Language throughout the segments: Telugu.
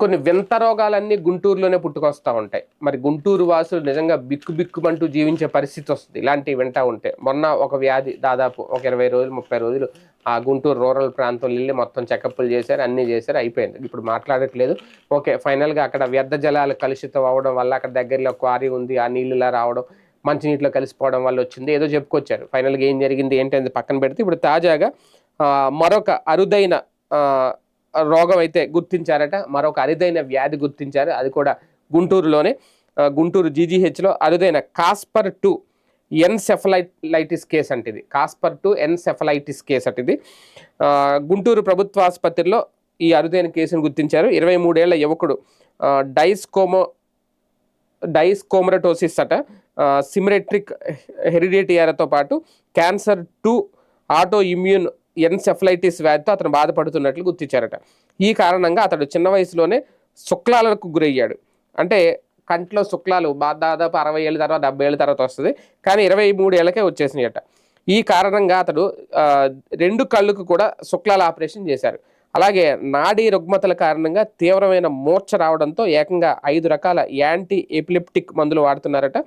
కొన్ని వింత రోగాలన్నీ గుంటూరులోనే పుట్టుకొస్తా ఉంటాయి. మరి గుంటూరు వాసులు నిజంగా బిక్కుమంటూ జీవించే పరిస్థితి వస్తుంది ఇలాంటివి వింటా ఉంటే. మొన్న ఒక వ్యాధి దాదాపు ఒక 20 రోజులు 30 రోజులు ఆ గుంటూరు రూరల్ ప్రాంతంలో వెళ్ళి మొత్తం చెకప్లు చేశారు, అన్నీ చేశారు, అయిపోయింది. ఇప్పుడు మాట్లాడట్లేదు. ఓకే, ఫైనల్గా అక్కడ వ్యర్థ జలాలు కలుషితం అవ్వడం వల్ల అక్కడ దగ్గరలో క్వారీ ఉంది, ఆ నీళ్ళులా రావడం, మంచినీటిలో కలిసిపోవడం వల్ల వచ్చింది ఏదో చెప్పుకొచ్చారు. ఫైనల్గా ఏం జరిగింది ఏంటి అనేది పక్కన పెడితే ఇప్పుడు తాజాగా మరొక అరుదైన రోగం అయితే గుర్తించారట. మరొక అరుదైన వ్యాధి గుర్తించారు, అది కూడా గుంటూరులోనే. గుంటూరు జీజీహెచ్లో అరుదైన కాస్పర్-2 ఎన్సెఫలైటిస్ కేసు అంటే ఇది. కాస్పర్-2 ఎన్సెఫలైటిస్ కేసు అంటే ఇది. గుంటూరు ప్రభుత్వ ఆసుపత్రిలో ఈ అరుదైన కేసును గుర్తించారు. 23 ఏళ్ల యువకుడు డైస్కోమరటోసిస్ అట, సిమెట్రిక్ హెరిడిటీతో పాటు క్యాన్సర్-2 ఆటో ఇమ్యూన్ ఎన్సెఫలైటిస్ వ్యాధితో అతను బాధపడుతున్నట్లు గుర్తించారట. ఈ కారణంగా అతడు చిన్న వయసులోనే శుక్లాలకు గురయ్యాడు. అంటే కంట్లో శుక్లాలు దాదాపు 60 ఏళ్ళ తర్వాత 70 ఏళ్ళ తర్వాత వస్తుంది, కానీ 23 ఏళ్ళకే వచ్చేసినాయట. ఈ కారణంగా అతడు 2 కళ్ళకు కూడా శుక్లాల ఆపరేషన్ చేశారు. అలాగే నాడీ రుగ్మతల కారణంగా తీవ్రమైన మూర్ఛ రావడంతో ఏకంగా 5 రకాల యాంటీ ఎపిలెప్టిక్ మందులు వాడుతున్నారట.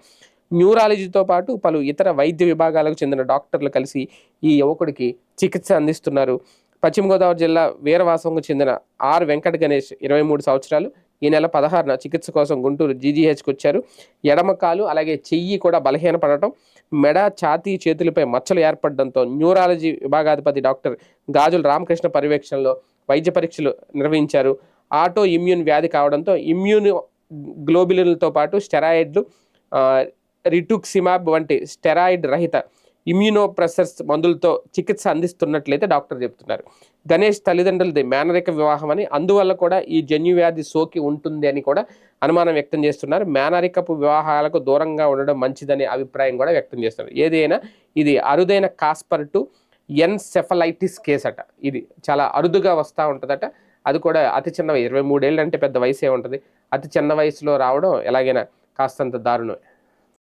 న్యూరాలజీతో పాటు పలు ఇతర వైద్య విభాగాలకు చెందిన డాక్టర్లు కలిసి ఈ యువకుడికి చికిత్స అందిస్తున్నారు. పశ్చిమ గోదావరి జిల్లా వీరవాసంకు చెందిన ఆర్ వెంకట గణేష్ 23 సంవత్సరాలు ఈ నెల 16న చికిత్స కోసం గుంటూరు జీజీహెచ్కి వచ్చారు. ఎడమ కాలు అలాగే చెయ్యి కూడా బలహీనపడటం, మెడ ఛాతీ చేతులపై మచ్చలు ఏర్పడడంతో న్యూరాలజీ విభాగాధిపతి డాక్టర్ గాజుల రామకృష్ణ పర్యవేక్షణలో వైద్య పరీక్షలు నిర్వహించారు. ఆటో ఇమ్యూన్ వ్యాధి కావడంతో ఇమ్యూన్ గ్లోబులిన్లతో పాటు స్టెరాయిడ్లు, రిటుక్సిమాబ్ వంటి స్టెరాయిడ్ రహిత ఇమ్యూనోప్రెసర్స్ మందులతో చికిత్స అందిస్తున్నట్లయితే డాక్టర్ చెప్తున్నారు. గణేష్ తల్లిదండ్రులది మేనరిక వివాహం అని, అందువల్ల కూడా ఈ జన్యు వ్యాధి సోకి ఉంటుంది అని కూడా అనుమానం వ్యక్తం చేస్తున్నారు. మేనరికపు వివాహాలకు దూరంగా ఉండడం మంచిదనే అభిప్రాయం కూడా వ్యక్తం చేస్తున్నారు. ఏదైనా ఇది అరుదైన కాస్పర్-2 ఎన్సెఫలైటిస్ కేసు అట. ఇది చాలా అరుదుగా వస్తూ ఉంటుందట. అది కూడా అతి చిన్న 23 ఏళ్ళు అంటే పెద్ద వయసే ఉంటుంది. అతి చిన్న వయసులో రావడం ఎలాగైనా కాస్తంత దారుణమే.